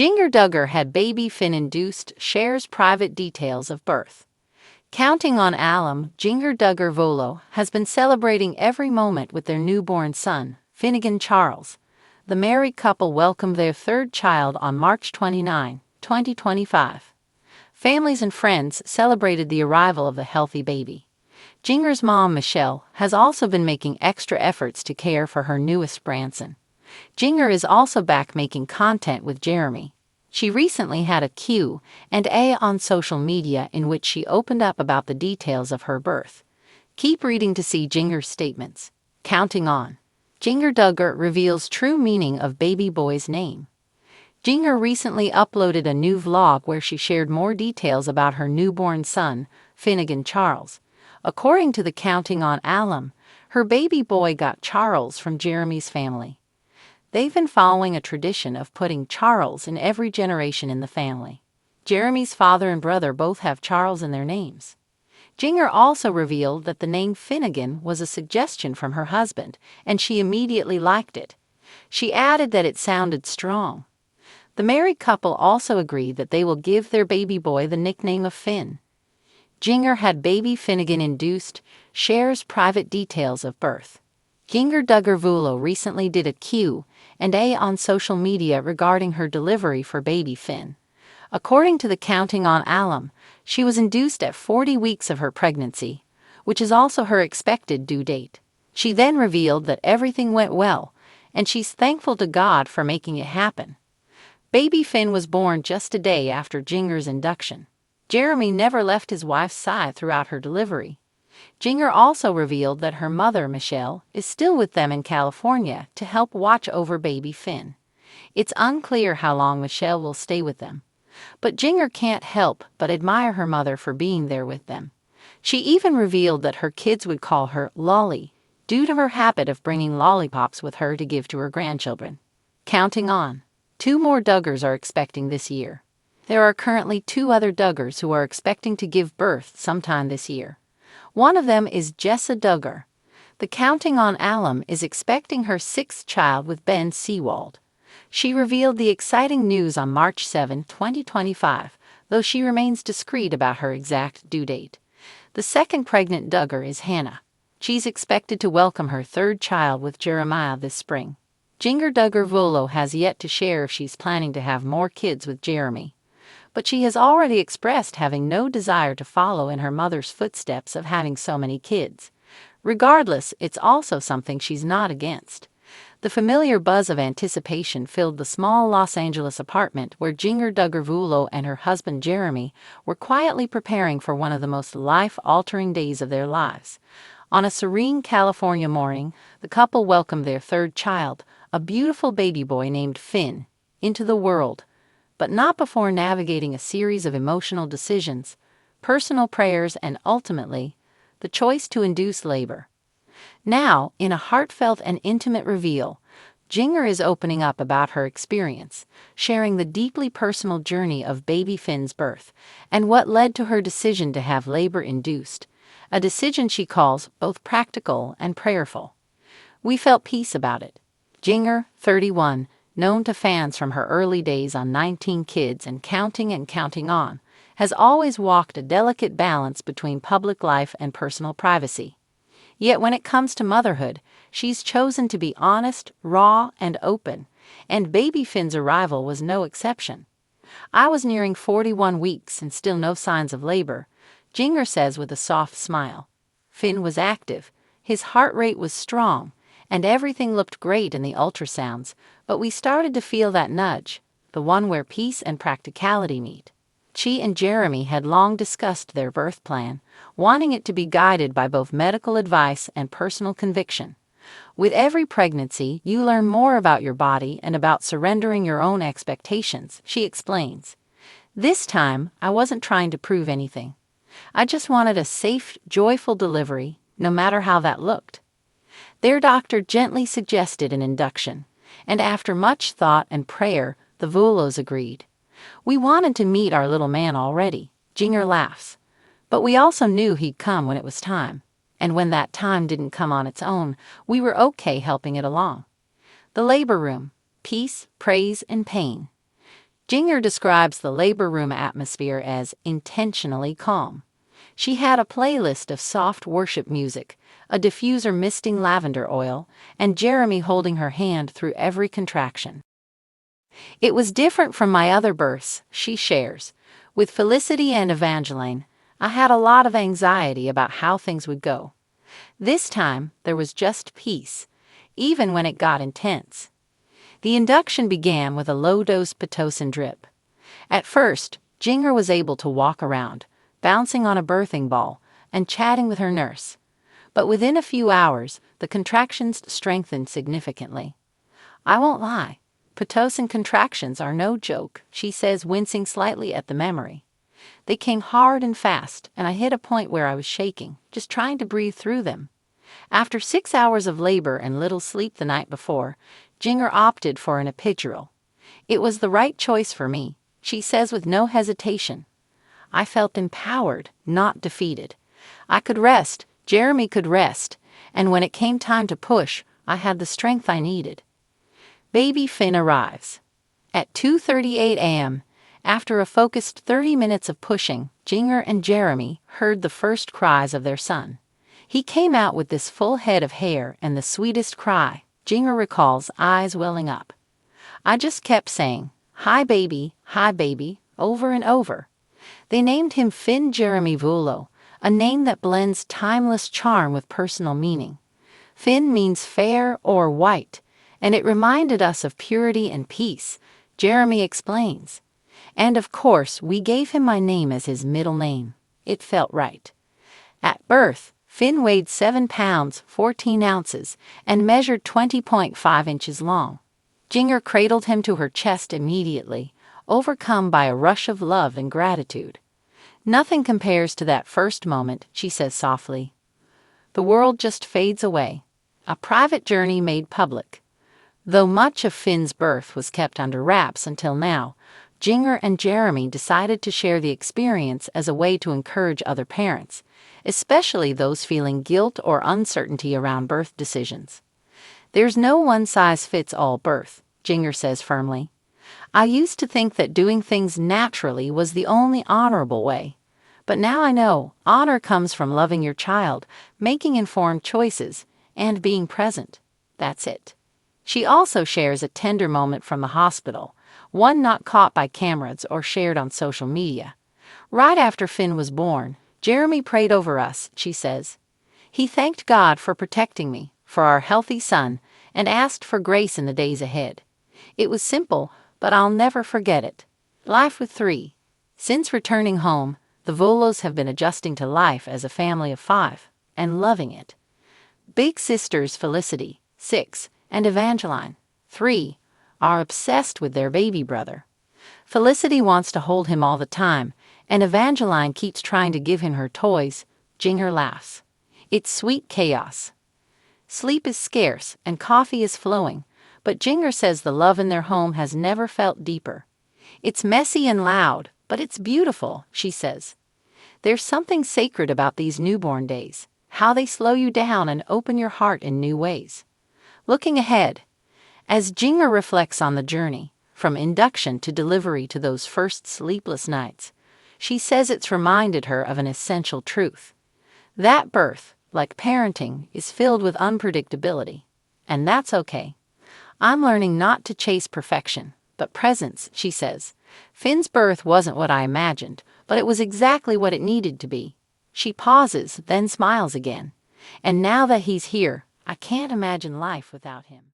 Jinger Duggar had baby Finn-induced, shares private details of birth. Counting on alum, Jinger Duggar Volo has been celebrating every moment with their newborn son, Finnegan Charles. The married couple welcomed their third child on March 29, 2025. Families and friends celebrated the arrival of the healthy baby. Jinger's mom, Michelle, has also been making extra efforts to care for her newest grandson. Jinger is also back making content with Jeremy. She recently had a Q&A on social media in which she opened up about the details of her birth. Keep reading to see Jinger's statements. Counting on. Jinger Duggar reveals true meaning of baby boy's name. Jinger recently uploaded a new vlog where she shared more details about her newborn son, Finnegan Charles. According to the Counting on alum, her baby boy got Charles from Jeremy's family. They've been following a tradition of putting Charles in every generation in the family. Jeremy's father and brother both have Charles in their names. Jinger also revealed that the name Finnegan was a suggestion from her husband, and she immediately liked it. She added that it sounded strong. The married couple also agreed that they will give their baby boy the nickname of Finn. Jinger had baby Finnegan-induced, shares private details of birth. Jinger Duggar Volo recently did a Q&A on social media regarding her delivery for baby Finn. According to the Counting on alum, she was induced at 40 weeks of her pregnancy, which is also her expected due date. She then revealed that everything went well, and she's thankful to God for making it happen. Baby Finn was born just a day after Jinger's induction. Jeremy never left his wife's side throughout her delivery. Jinger also revealed that her mother, Michelle, is still with them in California to help watch over baby Finn. It's unclear how long Michelle will stay with them, but Jinger can't help but admire her mother for being there with them. She even revealed that her kids would call her Lolly, due to her habit of bringing lollipops with her to give to her grandchildren. Counting on. 2 more Duggars are expecting this year. There are currently 2 other Duggars who are expecting to give birth sometime this year. One of them is Jessa Duggar. The Counting on alum is expecting her 6th child with Ben Seawald. She revealed the exciting news on March 7, 2025, though she remains discreet about her exact due date. The second pregnant Duggar is Hannah. She's expected to welcome her 3rd child with Jeremiah this spring. Jinger Duggar Volo has yet to share if she's planning to have more kids with Jeremy, but she has already expressed having no desire to follow in her mother's footsteps of having so many kids. Regardless, it's also something she's not against. The familiar buzz of anticipation filled the small Los Angeles apartment where Jinger Duggar Volo and her husband Jeremy were quietly preparing for one of the most life-altering days of their lives. On a serene California morning, the couple welcomed their 3rd child, a beautiful baby boy named Finn, into the world, but not before navigating a series of emotional decisions, personal prayers, and ultimately, the choice to induce labor. Now, in a heartfelt and intimate reveal, Jinger is opening up about her experience, sharing the deeply personal journey of baby Finn's birth and what led to her decision to have labor induced, a decision she calls both practical and prayerful. We felt peace about it. Jinger, 31, known to fans from her early days on 19 Kids and Counting On, has always walked a delicate balance between public life and personal privacy. Yet when it comes to motherhood, she's chosen to be honest, raw, and open, and baby Finn's arrival was no exception. I was nearing 41 weeks and still no signs of labor, Jinger says with a soft smile. Finn was active, his heart rate was strong, and everything looked great in the ultrasounds, but we started to feel that nudge, the one where peace and practicality meet. She and Jeremy had long discussed their birth plan, wanting it to be guided by both medical advice and personal conviction. With every pregnancy, you learn more about your body and about surrendering your own expectations, she explains. This time, I wasn't trying to prove anything. I just wanted a safe, joyful delivery, no matter how that looked. Their doctor gently suggested an induction, and after much thought and prayer, the Volos agreed. We wanted to meet our little man already, Jinger laughs, but we also knew he'd come when it was time, and when that time didn't come on its own, we were okay helping it along. The labor room, peace, praise, and pain. Jinger describes the labor room atmosphere as intentionally calm. She had a playlist of soft worship music, a diffuser misting lavender oil, and Jeremy holding her hand through every contraction. It was different from my other births, she shares. With Felicity and Evangeline, I had a lot of anxiety about how things would go. This time, there was just peace, even when it got intense. The induction began with a low-dose Pitocin drip. At first, Jinger was able to walk around, bouncing on a birthing ball, and chatting with her nurse. But within a few hours, the contractions strengthened significantly. I won't lie, Pitocin contractions are no joke, she says, wincing slightly at the memory. They came hard and fast, and I hit a point where I was shaking, just trying to breathe through them. After 6 hours of labor and little sleep the night before, Jinger opted for an epidural. It was the right choice for me, she says with no hesitation. I felt empowered, not defeated. I could rest, Jeremy could rest, and when it came time to push, I had the strength I needed. Baby Finn arrives. At 2:38 a.m., after a focused 30 minutes of pushing, Jinger and Jeremy heard the first cries of their son. He came out with this full head of hair and the sweetest cry, Jinger recalls, eyes welling up. I just kept saying, hi baby, over and over. They named him Finn Jeremy Vuolo, a name that blends timeless charm with personal meaning. Finn means fair or white, and it reminded us of purity and peace, Jeremy explains. And of course, we gave him my name as his middle name. It felt right. At birth, Finn weighed 7 pounds, 14 ounces, and measured 20.5 inches long. Jinger cradled him to her chest immediately, overcome by a rush of love and gratitude. Nothing compares to that first moment, she says softly. The world just fades away. A private journey made public. Though much of Finn's birth was kept under wraps until now, Jinger and Jeremy decided to share the experience as a way to encourage other parents, especially those feeling guilt or uncertainty around birth decisions. There's no one-size-fits-all birth, Jinger says firmly. I used to think that doing things naturally was the only honorable way. But now I know honor comes from loving your child, making informed choices, and being present. That's it. She also shares a tender moment from the hospital, one not caught by cameras or shared on social media. Right after Finn was born, Jeremy prayed over us, she says. He thanked God for protecting me, for our healthy son, and asked for grace in the days ahead. It was simple, but I'll never forget it. Life with 3. Since returning home, the Vuolos have been adjusting to life as a family of 5, and loving it. Big sisters Felicity, 6, and Evangeline, 3, are obsessed with their baby brother. Felicity wants to hold him all the time, and Evangeline keeps trying to give him her toys. Jinger laughs. It's sweet chaos. Sleep is scarce and coffee is flowing, but Jinger says the love in their home has never felt deeper. It's messy and loud, but it's beautiful, she says. There's something sacred about these newborn days, how they slow you down and open your heart in new ways. Looking ahead, as Jinger reflects on the journey, from induction to delivery to those first sleepless nights, she says it's reminded her of an essential truth. That birth, like parenting, is filled with unpredictability. And that's okay. I'm learning not to chase perfection, but presence, she says. Finn's birth wasn't what I imagined, but it was exactly what it needed to be. She pauses, then smiles again. And now that he's here, I can't imagine life without him.